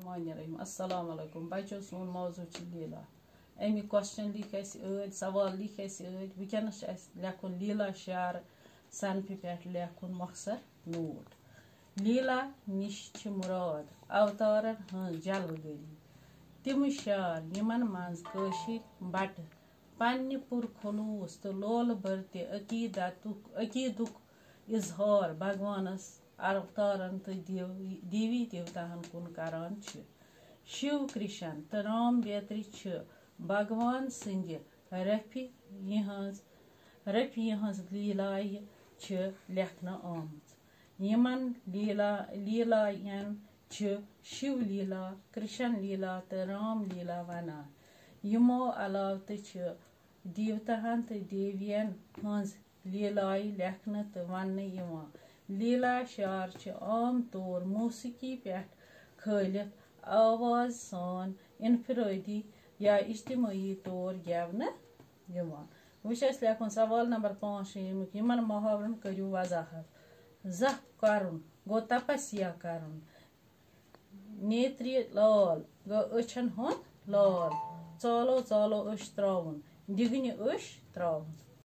السلام علیکم بچو سون موضوع لیلا امی کوسچن لکھ اس سوال لکھ اس ونکس لکھن لیلا شعر صنفہ پہ لکھن مختصر نوٹ لیلا نش مراد اوتارن ہز جلوگری تم شعر یمن مز بٹ پنہ پرخلوص تو لول برت عقیدک اظہار بھگوانس اوتارن تو دیوی دیوتاہن کن کران شیو کرشن تو رام بیترِ بھگوان سند رفیع یہز لیلائہ لیکھنہ آمژ یمن لیلاین شیو لیلا کرشن لیلا تو رام لیلا ونان یمو علاوہ تہ دیوتاہن تو دیوین ہز لیلائہ لیکھنہ تو وننہ یوان لیلا شعر عام طور موسیقی پہ کھلتھ آواز سان انفرادی یا اجتماعی طور گیونہ یوان لکھن سوال نمبر 5 یمن محاورن کریو وضاحت زپ کرن گو تپسیا کرن نیتری لال گو اچھن ہند لال ژالو ژالو أچھ تراون دگنہ أچھ تراون